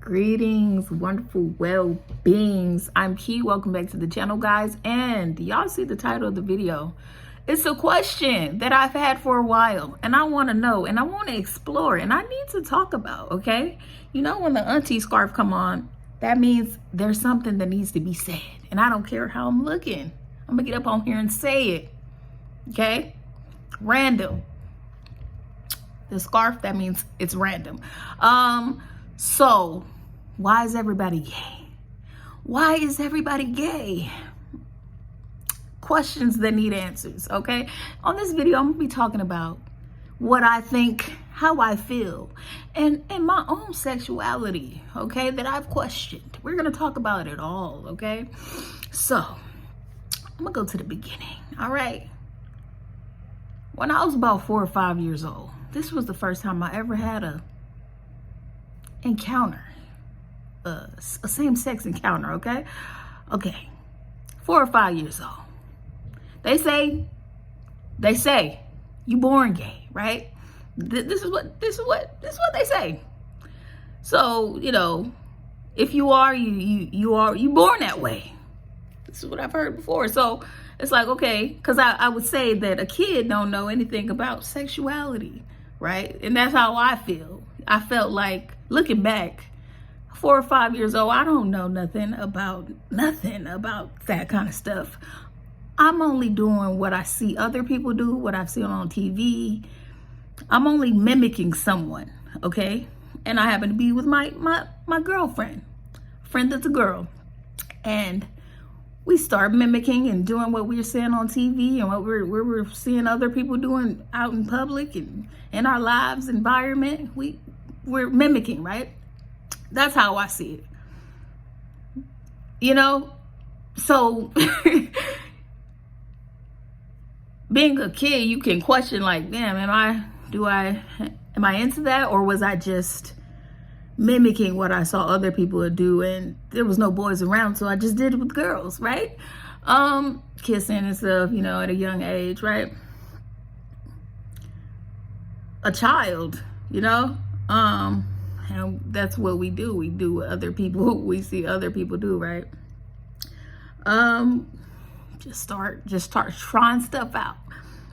Greetings, wonderful well-beings. I'm Key. Welcome back to the channel, guys. And y'all see the title of the video. It's a question that I've had for a while, and I want to know, and I want to explore, and I need to talk about, okay? You know, when the auntie scarf come on, that means there's something that needs to be said. And I don't care how I'm looking. I'm going to get up on here and say it, okay? Random. The scarf, that means it's random. So why is everybody gay? Why is everybody gay? Questions that need answers, okay? On this video, I'm gonna be talking about what I think, how I feel, and my own sexuality, okay, that I've questioned. We're gonna talk about it all, okay? So, I'm gonna go to the beginning, all right? When I was about 4 or 5 years old, this was the first time I ever had a encounter, a same-sex encounter, okay? 4 or 5 years old. They say you born gay, right? This is what they say. So, you know, if you are, you born that way. This is what I've heard before. So it's like, okay, because I would say that a kid don't know anything about sexuality, right? And that's how I feel. I felt like, looking back, 4 or 5 years old, I don't know nothing about that kind of stuff. I'm only doing what I see other people do, what I've seen on TV. I'm only mimicking someone, okay? And I happen to be with my girlfriend, friend that's a girl. And we start mimicking and doing what we're seeing on TV and what we're seeing other people doing out in public and in our lives environment. We're mimicking, right? That's how I see it. You know, so being a kid, you can question like, damn, am I into that, or was I just mimicking what I saw other people do, and there was no boys around, so I just did it with girls, right? Kissing and stuff, you know, at a young age, right? A child, you know, and that's what we do. We do what we see other people do, right? Just start trying stuff out.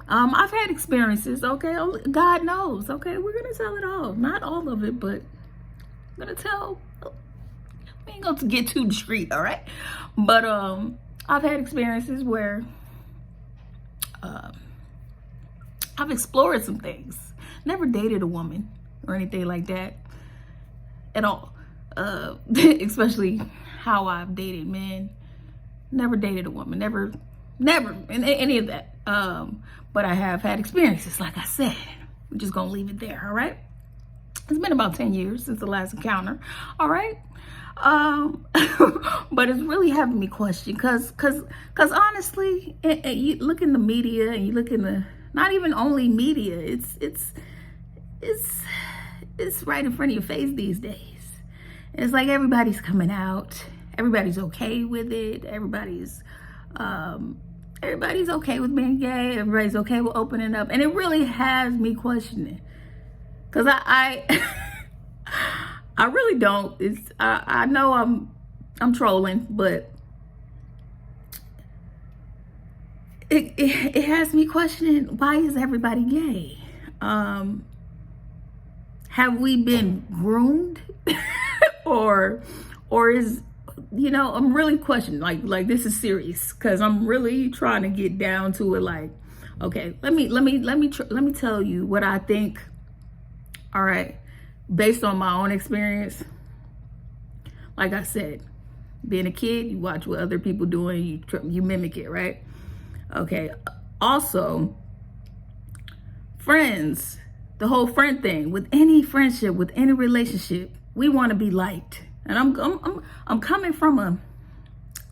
I've had experiences, okay? God knows, okay? We're gonna tell it all. Not all of it, but I'm gonna tell. We ain't gonna get too discreet, all right? But I've had experiences where I've explored some things. Never dated a woman or anything like that at all. Especially how I've dated men. Never dated a woman. Never in any of that. But I have had experiences, like I said. We're just gonna leave it there, all right? It's been about 10 years since the last encounter, all right? But it's really having me question, cause honestly, you look in the media and you look in the, not even only media, it's right in front of your face these days. It's like everybody's coming out, everybody's okay with it, everybody's okay with being gay, everybody's okay with opening up, and it really has me questioning. Cause I really don't. I know I'm trolling, but it has me questioning, why is everybody gay? Have we been groomed? or is, you know, I'm really questioning, like this is serious, because I'm really trying to get down to it. Like, okay, let me tell you what I think. All right, based on my own experience. Like I said, being a kid, you watch what other people doing, you mimic it, right? Okay. Also, friends, the whole friend thing. With any friendship, with any relationship, we want to be liked, and I'm coming from a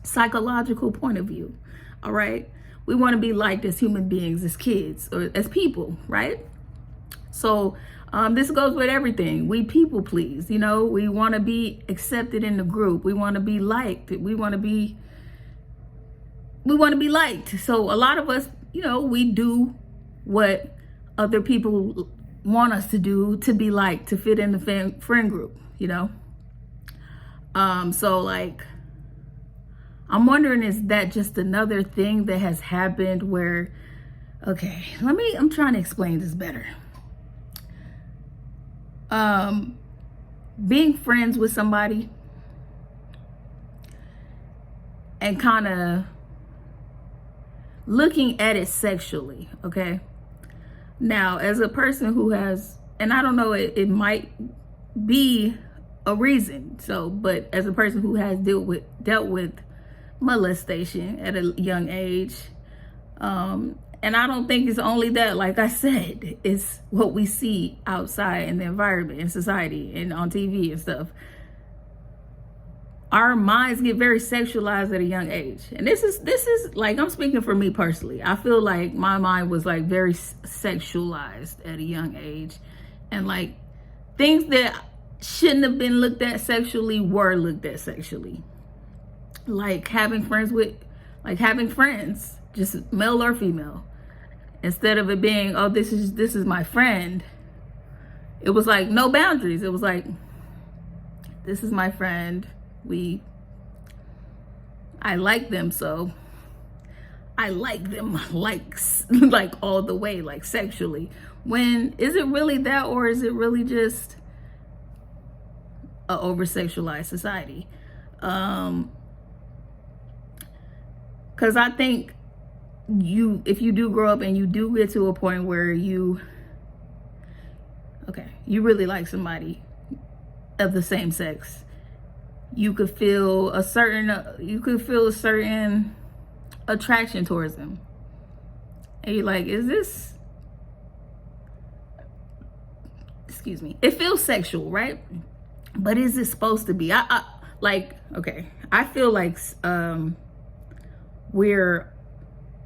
psychological point of view. All right, we want to be liked as human beings, as kids, or as people, right? So this goes with everything. We people please, you know, we want to be accepted in the group. We want to be liked. We want to be liked. So a lot of us, you know, we do what other people want us to do to be liked, to fit in the friend group, you know. So like, I'm wondering, is that just another thing that has happened where, okay, I'm trying to explain this better. Being friends with somebody and kind of looking at it sexually, okay? Now, as a person who has, and I don't know, it might be a reason, so, but as a person who has dealt with molestation at a young age, and I don't think it's only that. Like I said, it's what we see outside in the environment, in society, and on TV and stuff. Our minds get very sexualized at a young age. And this is like, I'm speaking for me personally. I feel like my mind was like very sexualized at a young age. And like, things that shouldn't have been looked at sexually were looked at sexually. Like having friends, just male or female. Instead of it being, oh, this is my friend, it was like no boundaries. It was like, this is my friend. I like them, so I like them like all the way, like sexually. When is it really that, or is it really just a over-sexualized society? Because I think if you do grow up and you do get to a point where you really like somebody of the same sex, you could feel a certain attraction towards them, and you're like, is this, excuse me, it feels sexual, right? But is it supposed to be? I feel like we're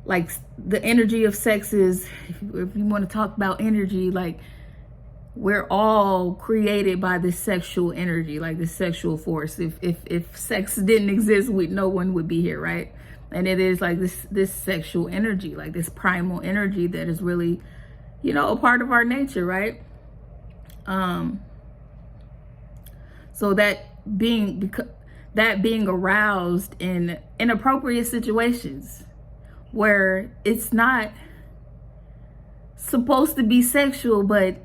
like, the energy of sex is, if you want to talk about energy, like, we're all created by this sexual energy, like this sexual force. If sex didn't exist, no one would be here, right? And it is like this sexual energy, like this primal energy that is really, a part of our nature, right? So that being aroused in inappropriate situations where it's not supposed to be sexual, but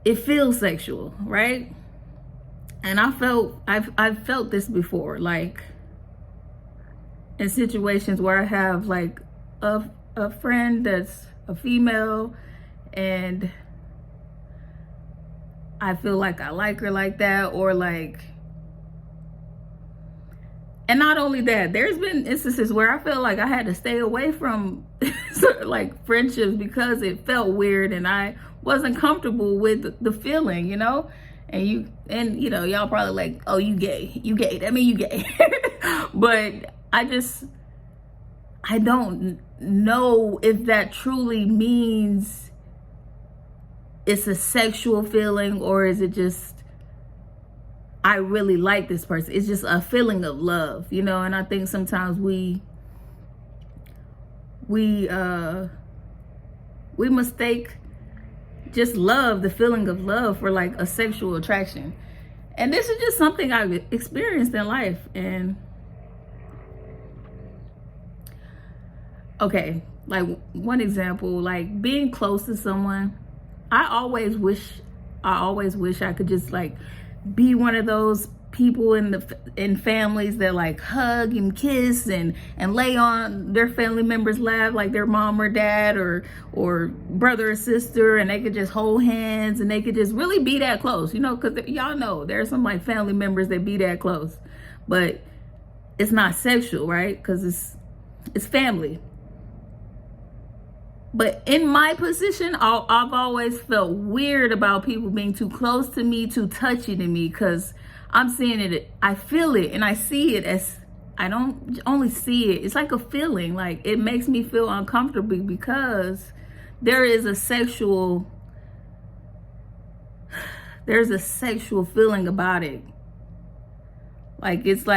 it feels sexual, right? And I've felt this before, like in situations where I have like a friend that's a female, and I feel like I like her like that, or like, and not only that, there's been instances where I feel like I had to stay away from like friendships because it felt weird and I wasn't comfortable with the feeling, and y'all probably like, oh, you gay, that mean you gay. But I don't know if that truly means it's a sexual feeling, or is it just, I really like this person. It's just a feeling of love, and I think sometimes we mistake just love, the feeling of love, for like a sexual attraction. And this is just something I've experienced in life. And okay, like one example, like being close to someone, I always wish I could just like be one of those people in families that like hug and kiss and lay on their family members' lap, like their mom or dad or brother or sister, and they could just hold hands and they could just really be that close, because y'all know there are some like family members that be that close, but it's not sexual, right? Because it's family. But in my position, I've always felt weird about people being too close to me, too touchy to me, because I'm seeing it, I feel it, and I see it as, I don't only see it, it's like a feeling, like it makes me feel uncomfortable because there's a sexual feeling about it. Like it's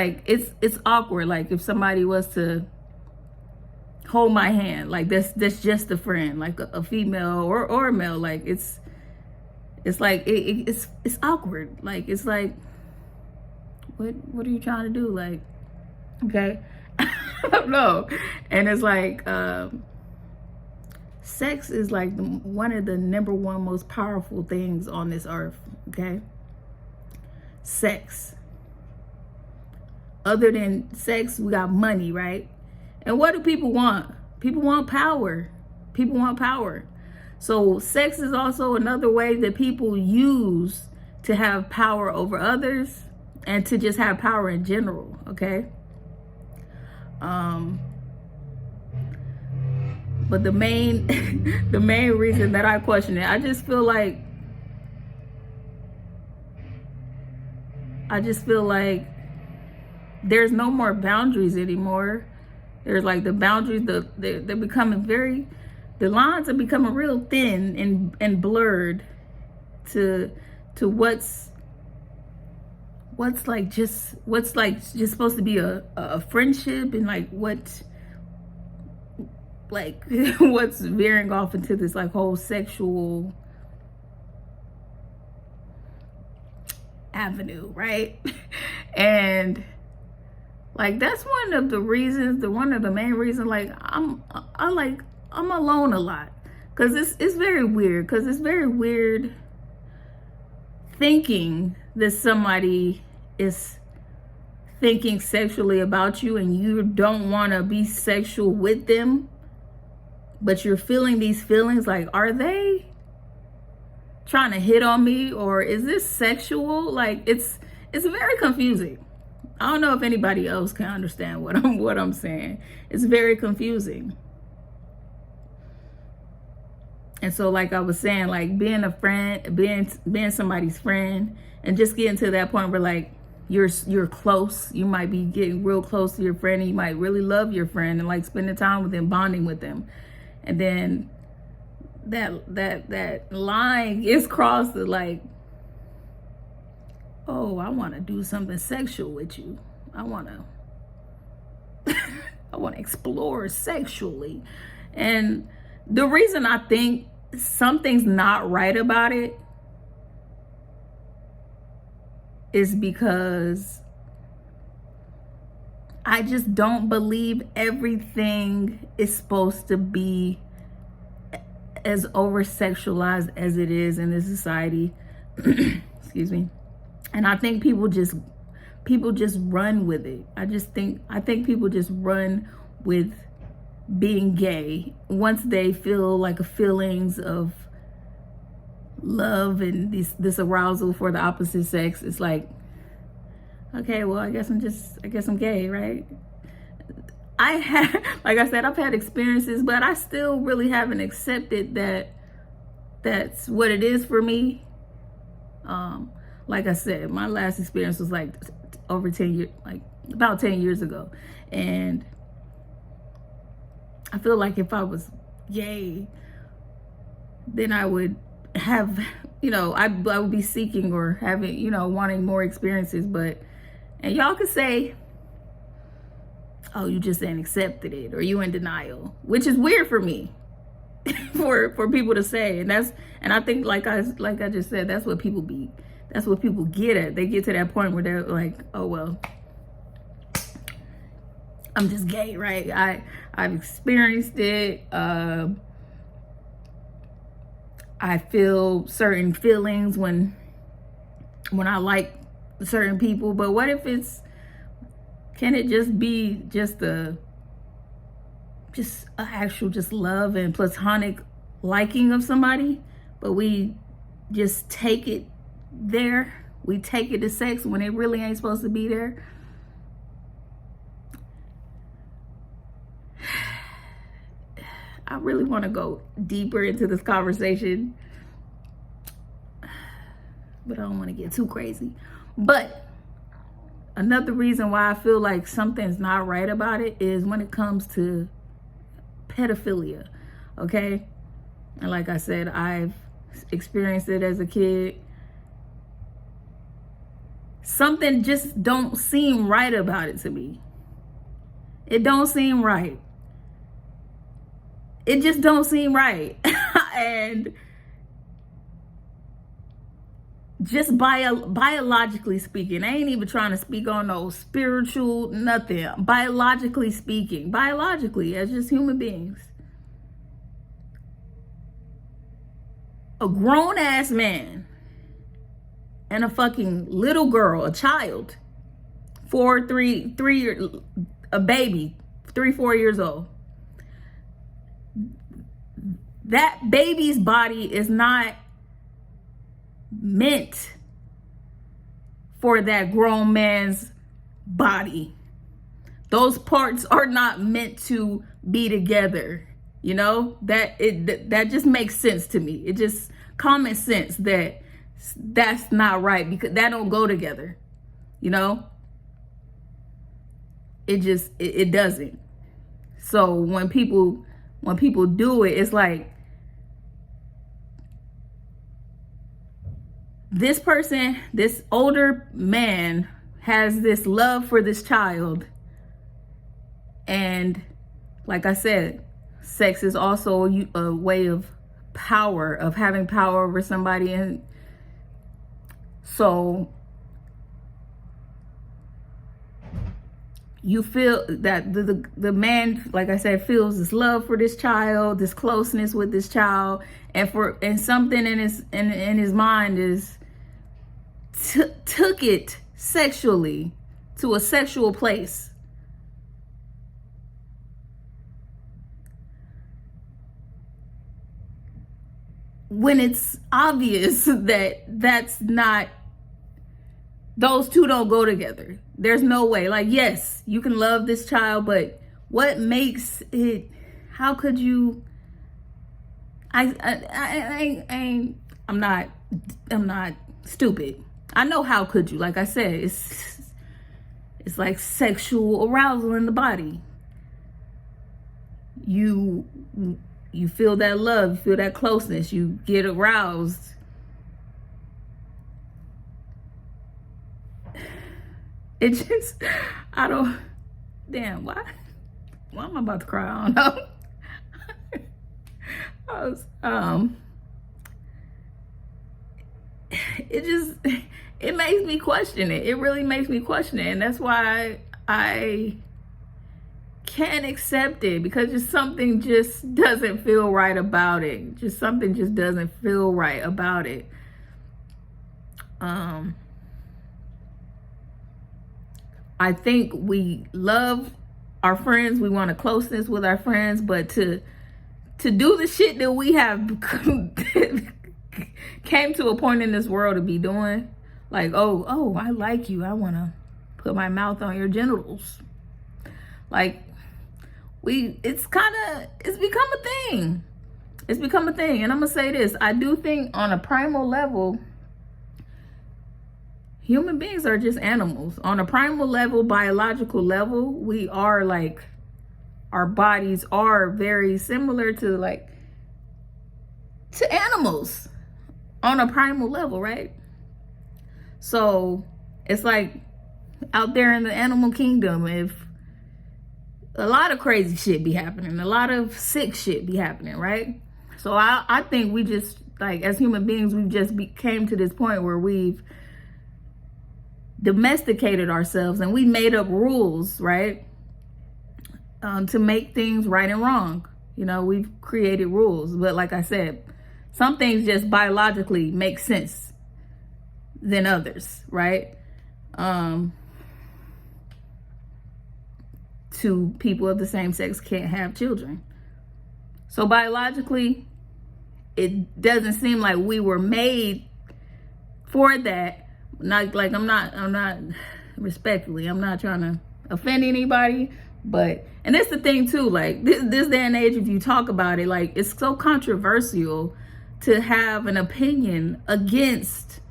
awkward. Like if somebody was to hold my hand, like that's just a friend, like a female or a male, like it's like it's awkward. Like it's like, What are you trying to do? Like, okay. I don't know. And it's like, sex is like one of the number one most powerful things on this earth. Okay. Sex. Other than sex, we got money, right? And what do people want? People want power. People want power. So sex is also another way that people use to have power over others and to just have power in general, okay? But the main the main reason that I question it, I just feel like there's no more boundaries anymore. There's like the boundaries, they're becoming the lines are becoming real thin and blurred to what's just supposed to be a friendship, and like what's veering off into this like whole sexual avenue, right? And like that's one of the main reasons like I'm alone a lot, because it's very weird, thinking that somebody is thinking sexually about you and you don't want to be sexual with them, but you're feeling these feelings. Like, are they trying to hit on me, or is this sexual? Like, it's very confusing. I don't know if anybody else can understand what I'm saying. It's very confusing. And so, like I was saying, like being a friend, being somebody's friend, and just getting to that point where like you're close. You might be getting real close to your friend, and you might really love your friend and like spending time with them, bonding with them. And then that line is crossed to like, oh, I want to do something sexual with you. I want to explore sexually. And the reason I think something's not right about it is because I just don't believe everything is supposed to be as over sexualized as it is in this society. Excuse me. And I think people just run with it. I think people just run with being gay once they feel like a feelings of love and this arousal for the opposite sex. It's like, okay, well, I guess I'm gay, right? Like I said, I've had experiences, but I still really haven't accepted that that's what it is for me. Like I said, my last experience was like over 10 years, like about 10 years ago. And I feel like if I was gay, then I would have, I would be seeking or having, wanting more experiences. And y'all could say, oh, you just ain't accepted it, or you in denial, which is weird for me, for people to say. And I think, like I just said, that's what people get at. They get to that point where they're like, oh, well, I'm just gay, right? I've experienced it. I feel certain feelings when I like certain people, but what if can it just be just actual love and platonic liking of somebody, but we just take it there? We take it to sex when it really ain't supposed to be there. I really want to go deeper into this conversation, but I don't want to get too crazy. But another reason why I feel like something's not right about it is when it comes to pedophilia, okay? And like I said, I've experienced it as a kid. Something just don't seem right about it to me. It don't seem right. It just don't seem right. And just biologically speaking, I ain't even trying to speak on no spiritual, nothing. Biologically speaking, biologically, as just human beings, a grown-ass man and a fucking little girl, a child, a baby, 3-4 years old. That baby's body is not meant for that grown man's body. Those parts are not meant to be together. You know, that just makes sense to me. It just common sense that that's not right, because that don't go together. You know, it doesn't. So when people do it, it's like, this person, this older man, has this love for this child. And like I said, sex is also a way of power, of having power over somebody. And so you feel that the man, like I said, feels this love for this child, this closeness with this child, and something in his mind is took it sexually to a sexual place. When it's obvious that that's not, those two don't go together. There's no way. Like, yes, you can love this child, but what makes it, how could you, I'm not stupid. I know, how could you? Like I said, it's like sexual arousal in the body. You feel that love, you feel that closeness, you get aroused. It just, I don't, damn, why am I about to cry? I don't know. It makes me question it. It really makes me question it. And that's why I can't accept it, because just something just doesn't feel right about it. Something just doesn't feel right about it. I think we love our friends. We want a closeness with our friends, but to do the shit that we have came to a point in this world to be doing, like, oh, I like you, I want to put my mouth on your genitals. Like, it's become a thing. It's become a thing. And I'm gonna say this, I do think on a primal level, human beings are just animals. On a primal level, biological level, we are like, our bodies are very similar to animals on a primal level, right? So it's like out there in the animal kingdom, if a lot of crazy shit be happening, a lot of sick shit be happening, right? So I think we just, like, as human beings, we've just came to this point where we've domesticated ourselves and we made up rules, right? To make things right and wrong. You know, we've created rules, but like I said, some things just biologically make sense than others, right? Two people of the same sex can't have children. So biologically, it doesn't seem like we were made for that. Not like, I'm not respectfully, I'm not trying to offend anybody, but, and that's the thing too, like this day and age, if you talk about it, like, it's so controversial to have an opinion against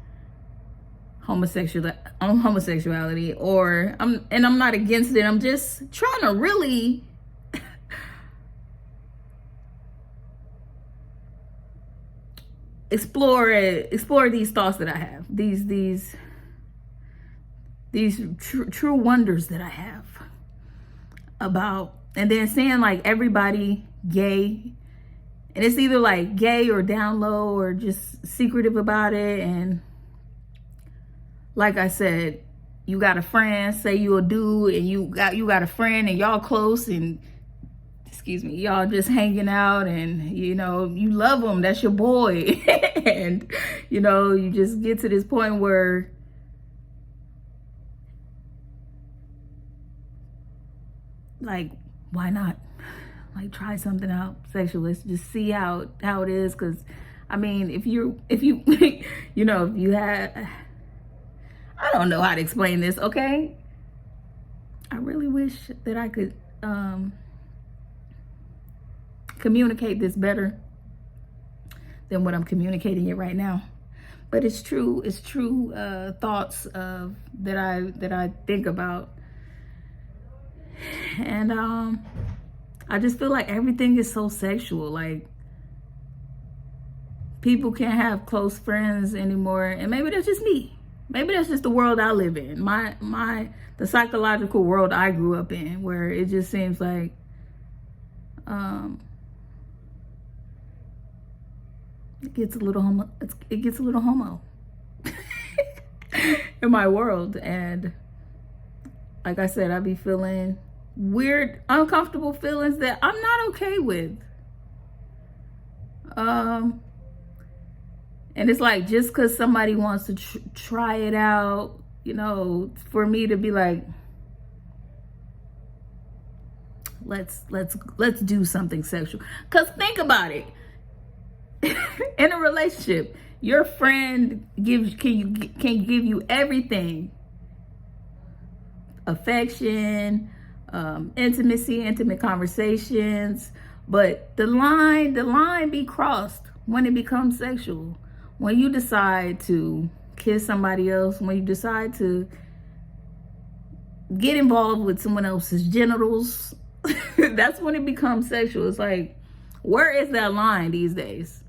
homosexuality, or I'm not against it. I'm just trying to really explore these thoughts that I have, these true wonders that I have about, and then seeing like everybody gay, and it's either like gay or down low or just secretive about it, and like I said, you got a friend, say you a dude, and you got a friend and y'all close, and excuse me, y'all just hanging out, and you know, you love them, that's your boy. And you know, you just get to this point where like, why not? Like, try something out sexual. Just see how it is. Because I mean, if you you know, if you had, I don't know how to explain this, okay? I really wish that I could communicate this better than what I'm communicating it right now. But it's true thoughts that I think about. And I just feel like everything is so sexual. Like, people can't have close friends anymore, and maybe that's just me. Maybe that's just the world I live in. The psychological world I grew up in, where it just seems like it gets a little homo. It gets a little homo in my world. And like I said, I be feeling weird, uncomfortable feelings that I'm not okay with. And it's like, just because somebody wants to try it out, you know, for me to be like, let's do something sexual. Because think about it. In a relationship, your friend can give you everything: affection, intimacy, intimate conversations. But the line be crossed when it becomes sexual. When you decide to kiss somebody else, when you decide to get involved with someone else's genitals, that's when it becomes sexual. It's like, where is that line these days?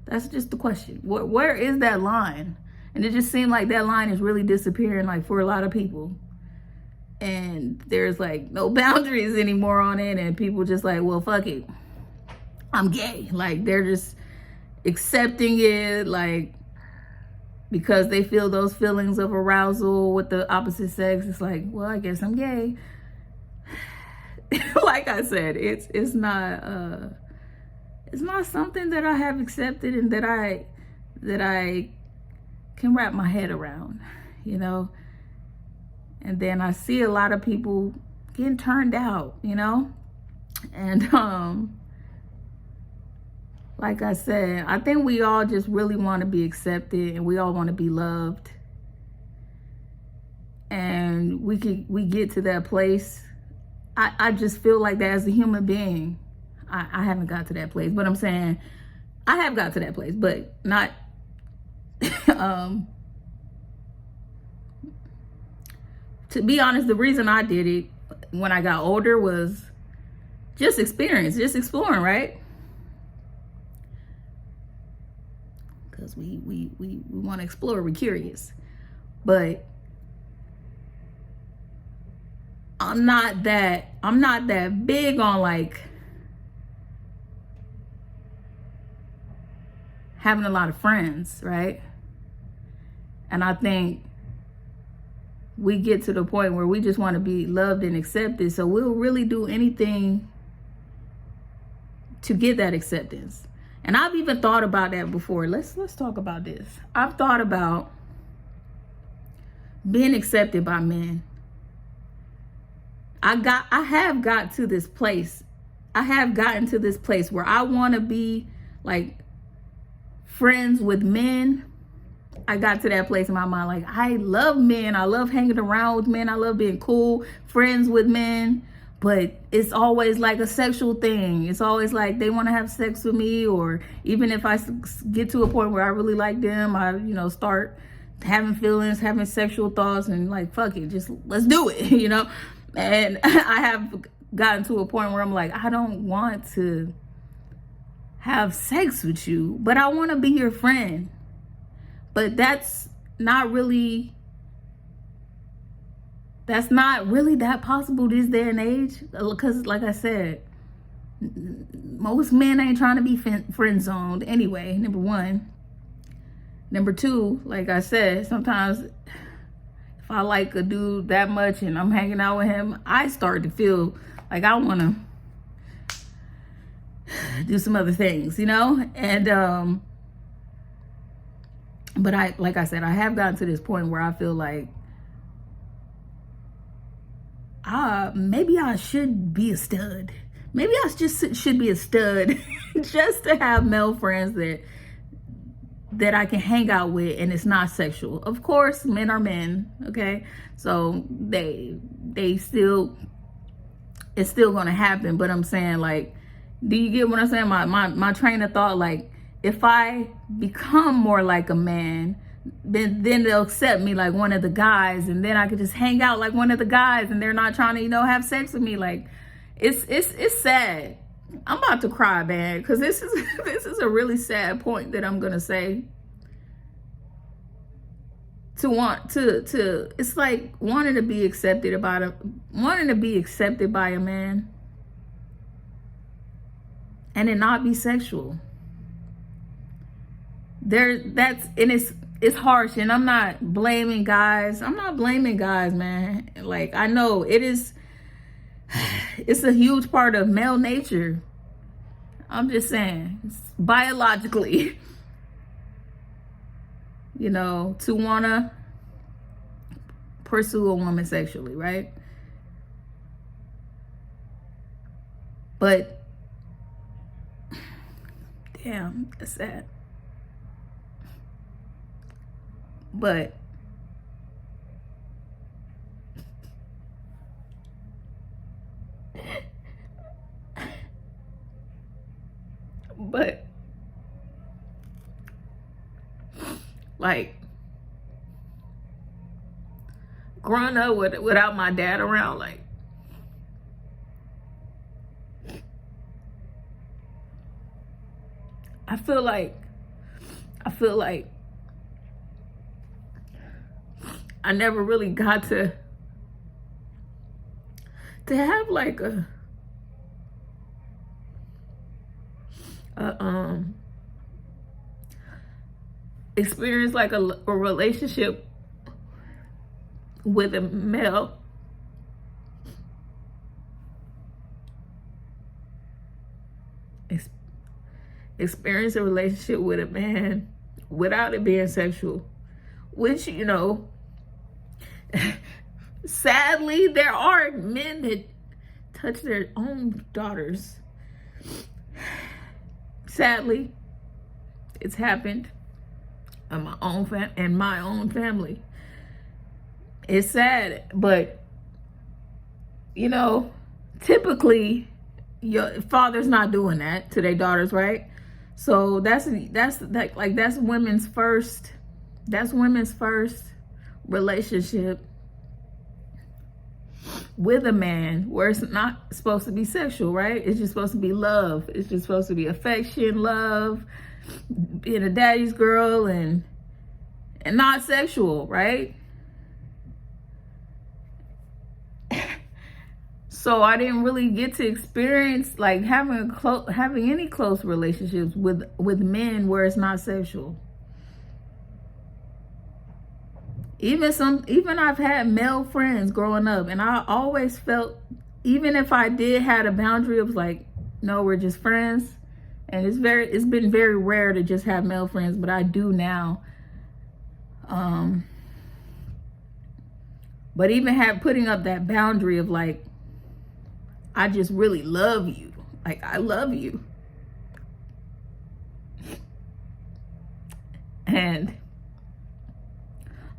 That's just the question. Where is that line? And it just seemed like that line is really disappearing, like, for a lot of people. And there's like no boundaries anymore on it, and people just like, well, fuck it, I'm gay. Like, they're just accepting it, like, because they feel those feelings of arousal with the opposite sex. It's like, well, I guess I'm gay. Like I said, it's not something that I have accepted and that I can wrap my head around, you know. And then I see a lot of people getting turned out, you know. And like I said, I think we all just really want to be accepted, and we all want to be loved. And we get to that place. I just feel like that as a human being. I haven't got to that place, but I'm saying I have got to that place, but not to be honest, the reason I did it when I got older was just experience, just exploring, right? Because we want to explore, we're curious. But I'm not that big on like having a lot of friends, right? And I think we get to the point where we just want to be loved and accepted, so we'll really do anything to get that acceptance. And I've even thought about that before. Let's talk about this. I've thought about being accepted by men. I have gotten to this place where I want to be like friends with men. I got to that place in my mind, like, I love men, I love hanging around with men, I love being cool, friends with men, but it's always like a sexual thing. It's always like they want to have sex with me, or even if I get to a point where I really like them, I, you know, start having feelings, having sexual thoughts, and like, fuck it, just let's do it, you know. And I have gotten to a point where I'm like, I don't want to have sex with you, but I want to be your friend. But that's not really that possible this day and age, because like I said, most men ain't trying to be friend zoned anyway, number one. Number two, like I said, sometimes if I like a dude that much and I'm hanging out with him, I start to feel like I want to do some other things, you know? And, but like I said, I have gotten to this point where I feel like, maybe I should be a stud. Maybe I just should be a stud just to have male friends that I can hang out with and it's not sexual. Of course, men are men, okay? So it's still gonna happen, but I'm saying, like, do you get what I'm saying? My train of thought, like, if I become more like a man, then they'll accept me like one of the guys, and then I could just hang out like one of the guys, and they're not trying to, you know, have sex with me. Like, it's sad. I'm about to cry, man, because this is a really sad point that I'm gonna say. It's like wanting to be accepted by a man, and it not be sexual. It's harsh, and I'm not blaming guys. I'm not blaming guys, man. Like, I know it's a huge part of male nature. I'm just saying, biologically, you know, to wanna pursue a woman sexually, right? But damn, that's sad. But like, growing up without my dad around, like, I feel like I never really got to have like a experience like a relationship with a male. Experience a relationship with a man without it being sexual, which, you know, sadly, there are men that touch their own daughters. Sadly, it's happened in my own family. It's sad, but, you know, typically your father's not doing that to their daughters, right? So that's women's first relationship with a man, where it's not supposed to be sexual, right? It's just supposed to be love. It's just supposed to be affection, love, being a daddy's girl, and not sexual, right? So I didn't really get to experience like having any close relationships with men where it's not sexual. Even I've had male friends growing up, and I always felt, even if I did had a boundary of like, no, we're just friends, and it's been very rare to just have male friends, but I do now. But even putting up that boundary of like, I just really love you. Like, I love you. And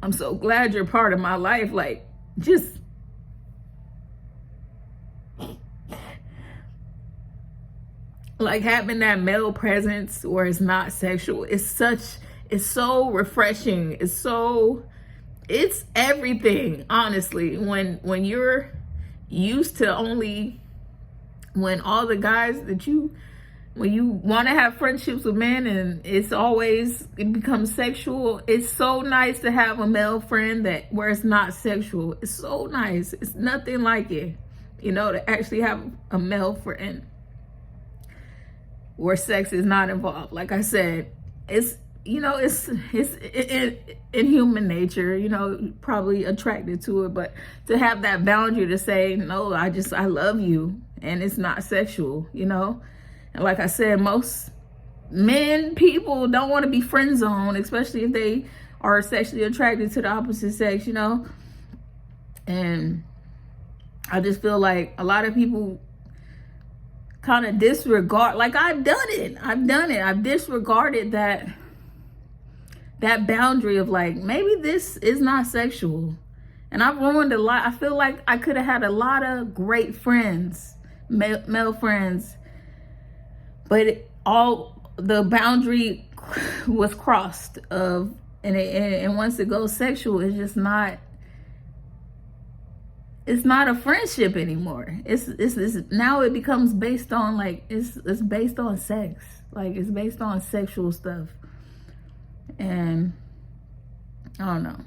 I'm so glad you're part of my life. Like, just like having that male presence where it's not sexual. It's so refreshing. It's everything, honestly. When you're used to when all the guys when you want to have friendships with men and it becomes sexual, it's so nice to have a male friend where it's not sexual. It's so nice. It's nothing like it, you know, to actually have a male friend where sex is not involved. Like I said, you know, it's in human nature, you know, probably attracted to it, but to have that boundary to say, no, I love you, and it's not sexual, you know. And like I said, most people don't want to be friend zoned, especially if they are sexually attracted to the opposite sex, you know. And I just feel like a lot of people kind of disregard, like I've done it. I've disregarded that boundary of like, maybe this is not sexual. And I've ruined a lot. I feel like I could have had a lot of great friends, male friends, but all the boundary was crossed of, and once it goes sexual, it's just not, it's not a friendship anymore. It's now it becomes based on like, it's based on sex. Like it's based on sexual stuff. And I don't know.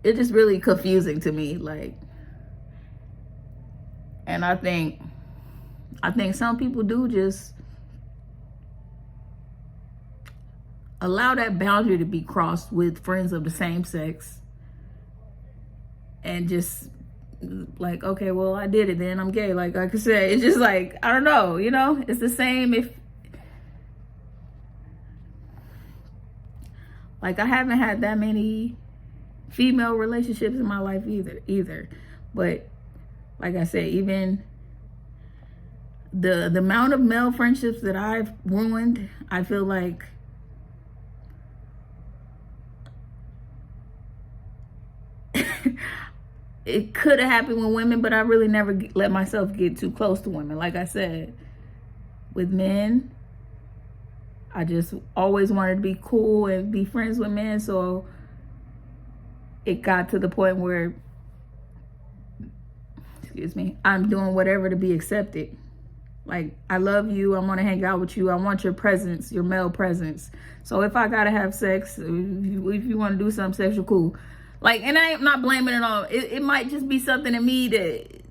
It's just really confusing to me. Like, and I think some people do just allow that boundary to be crossed with friends of the same sex. And just like, okay, well, I did it then, I'm gay. Like I said, it's just like, I don't know, you know, it's the same if, like, I haven't had that many female relationships in my life either. But like I said, even the amount of male friendships that I've ruined, I feel like it could have happened with women, but I really never let myself get too close to women. Like I said, with men, I just always wanted to be cool and be friends with men. So it got to the point where, excuse me, I'm doing whatever to be accepted. Like, I love you. I want to hang out with you. I want your presence, your male presence. So if I got to have sex, if you want to do something sexual, cool. Like, and I'm not blaming it all. It might just be something in me that,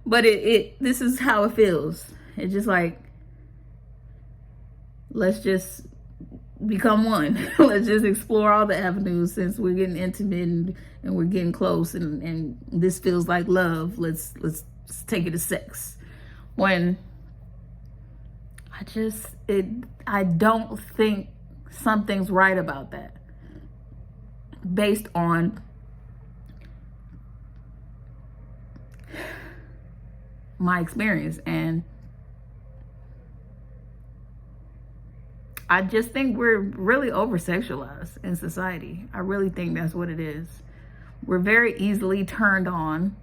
but this is how it feels. It's just like, let's just become one. Let's just explore all the avenues since we're getting intimate and we're getting close and this feels like love. Let's take it to sex. When I don't think something's right about that based on my experience. And I just think we're really over-sexualized in society. I really think that's what it is. We're very easily turned on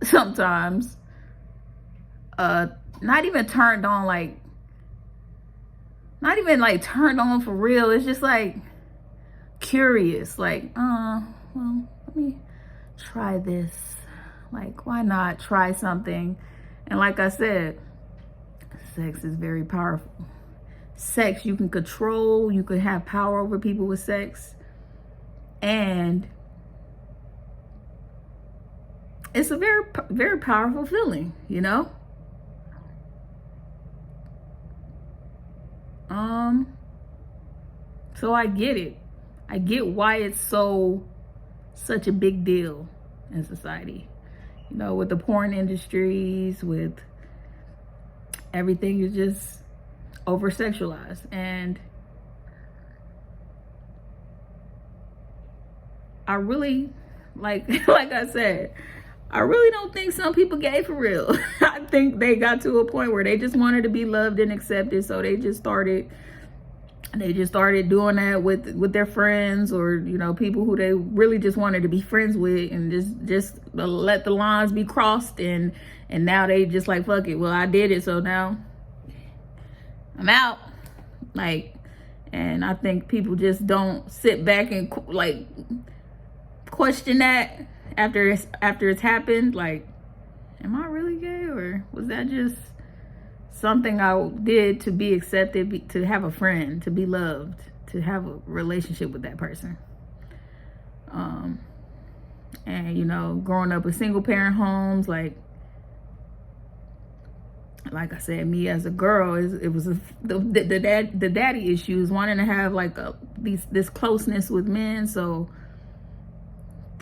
sometimes. Not even turned on, like, not even like turned on for real. It's just like curious, like, well, let me try this. Like, why not try something? And like I said, sex is very powerful. Sex, you can control, you can have power over people with sex. And it's a very, very powerful feeling, you know? So I get it. I get why it's such a big deal in society. You know, with the porn industries, with everything is just over-sexualized. And I really, like I said, I really don't think some people gay for real. I think they got to a point where they just wanted to be loved and accepted, so they just started doing that with their friends, or, you know, people who they really just wanted to be friends with, and just let the lines be crossed, and now they just like, fuck it, well, I did it, so now I'm out. Like, and I think people just don't sit back and like question that after it's happened. Like, am I really gay, or was that just something I did to be accepted, to have a friend, to be loved, to have a relationship with that person? And, you know, growing up with single parent homes, like, like I said, me as a girl, it was the daddy issues, wanting to have like this closeness with men. So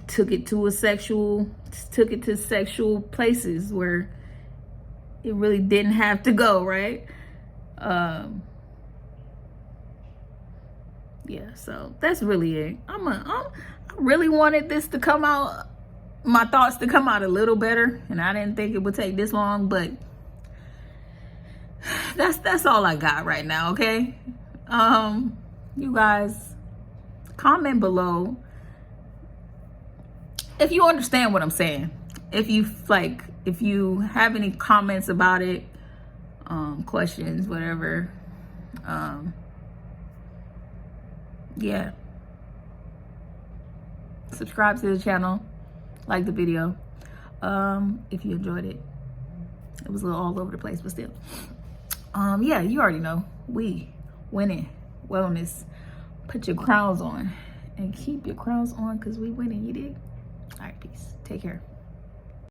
took it to sexual places where it really didn't have to go, right? Yeah, so that's really it. I really wanted this to come out, my thoughts to come out a little better, and I didn't think it would take this long, but that's all I got right now, okay? You guys, comment below if you understand what I'm saying. If you have any comments about it, questions, whatever. Yeah. Subscribe to the channel, like the video. If you enjoyed it. It was a little all over the place, but still. Yeah, you already know. We winning wellness. Put your crowns on and keep your crowns on, because we winning. You dig? All right, peace. Take care.